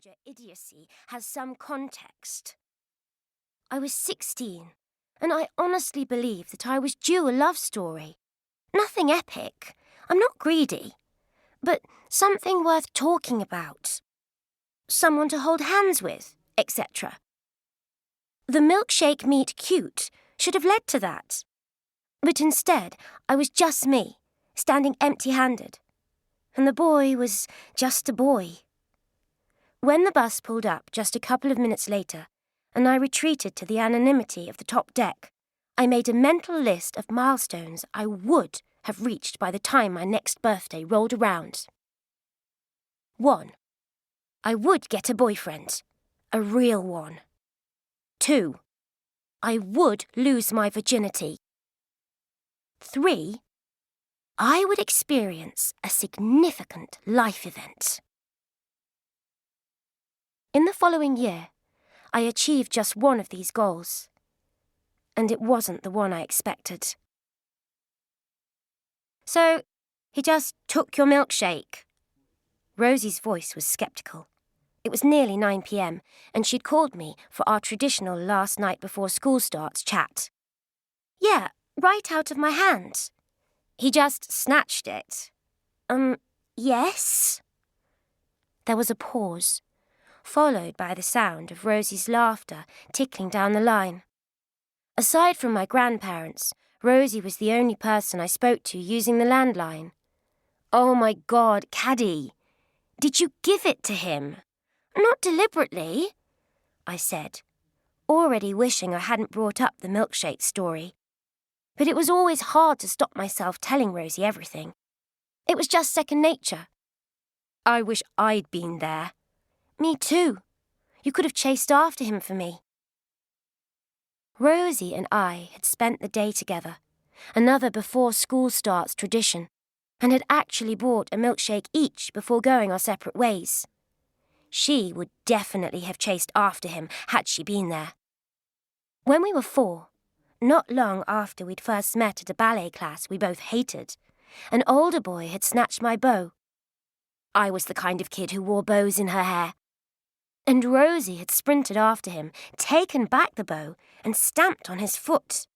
teenager idiocy has some context. I was 16, and I honestly believed that I was due a love story. Nothing epic. I'm not greedy. But something worth talking about. Someone to hold hands with, etc. The milkshake meet cute should have led to that. But instead, I was just me, standing empty-handed. And the boy was just a boy. When the bus pulled up just a couple of minutes later, and I retreated to the anonymity of the top deck, I made a mental list of milestones I would have reached by the time my next birthday rolled around. 1. I would get a boyfriend. A real one. 2. I would lose my virginity. 3. I would experience a significant life event. In the following year, I achieved just one of these goals. And it wasn't the one I expected. So, he just took your milkshake? Rosie's voice was sceptical. It was nearly 9 p.m, and she'd called me for our traditional last night before school starts chat. Yeah, right out of my hand. He just snatched it. Yes? There was a pause, followed by the sound of Rosie's laughter tickling down the line. Aside from my grandparents, Rosie was the only person I spoke to using the landline. Oh my God, Caddy! Did you give it to him? Not deliberately, I said, already wishing I hadn't brought up the milkshake story. But it was always hard to stop myself telling Rosie everything. It was just second nature. I wish I'd been there. Me too. You could have chased after him for me. Rosie and I had spent the day together, another before school starts tradition, and had actually bought a milkshake each before going our separate ways. She would definitely have chased after him had she been there. When we were 4, not long after we'd first met at a ballet class we both hated, an older boy had snatched my bow. I was the kind of kid who wore bows in her hair. And Rosie had sprinted after him, taken back the bow, and stamped on his foot.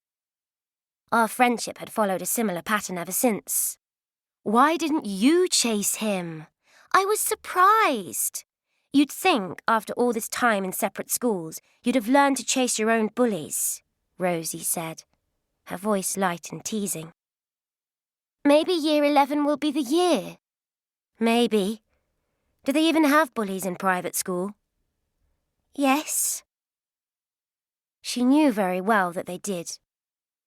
Our friendship had followed a similar pattern ever since. Why didn't you chase him? I was surprised. You'd think, after all this time in separate schools, you'd have learned to chase your own bullies, Rosie said, her voice light and teasing. Maybe year 11 will be the year. Maybe. Do they even have bullies in private school? Yes. She knew very well that they did.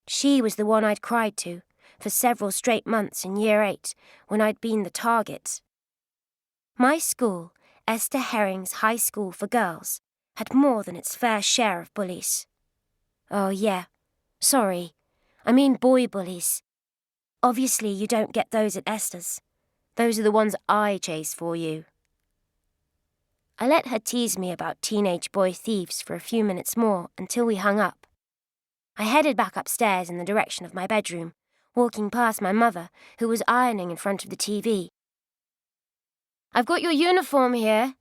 She was the one I'd cried to for several straight months in year 8 when I'd been the target. My school, Esther Herring's High School for Girls, had more than its fair share of bullies. Oh yeah, sorry, I mean boy bullies. Obviously you don't get those at Esther's. Those are the ones I chase for you. I let her tease me about teenage boy thieves for a few minutes more until we hung up. I headed back upstairs in the direction of my bedroom, walking past my mother, who was ironing in front of the TV. I've got your uniform here,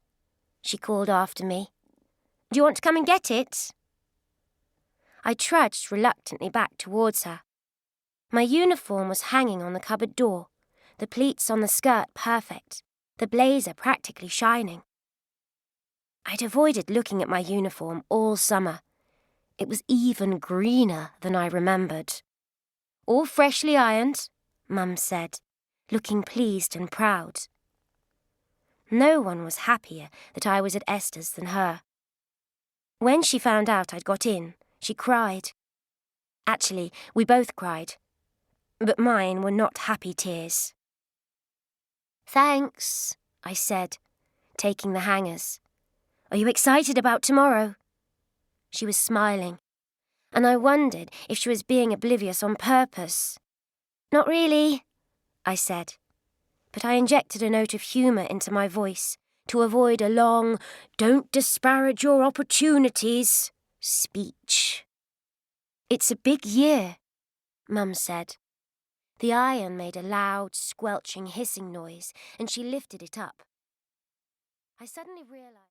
she called after me. Do you want to come and get it? I trudged reluctantly back towards her. My uniform was hanging on the cupboard door, the pleats on the skirt perfect, the blazer practically shining. I'd avoided looking at my uniform all summer. It was even greener than I remembered. All freshly ironed, Mum said, looking pleased and proud. No one was happier that I was at Esther's than her. When she found out I'd got in, she cried. Actually, we both cried, but mine were not happy tears. Thanks, I said, taking the hangers. Are you excited about tomorrow? She was smiling, and I wondered if she was being oblivious on purpose. Not really, I said, but I injected a note of humour into my voice to avoid a long, don't disparage your opportunities speech. It's a big year, Mum said. The iron made a loud, squelching, hissing noise, and she lifted it up. I suddenly realised...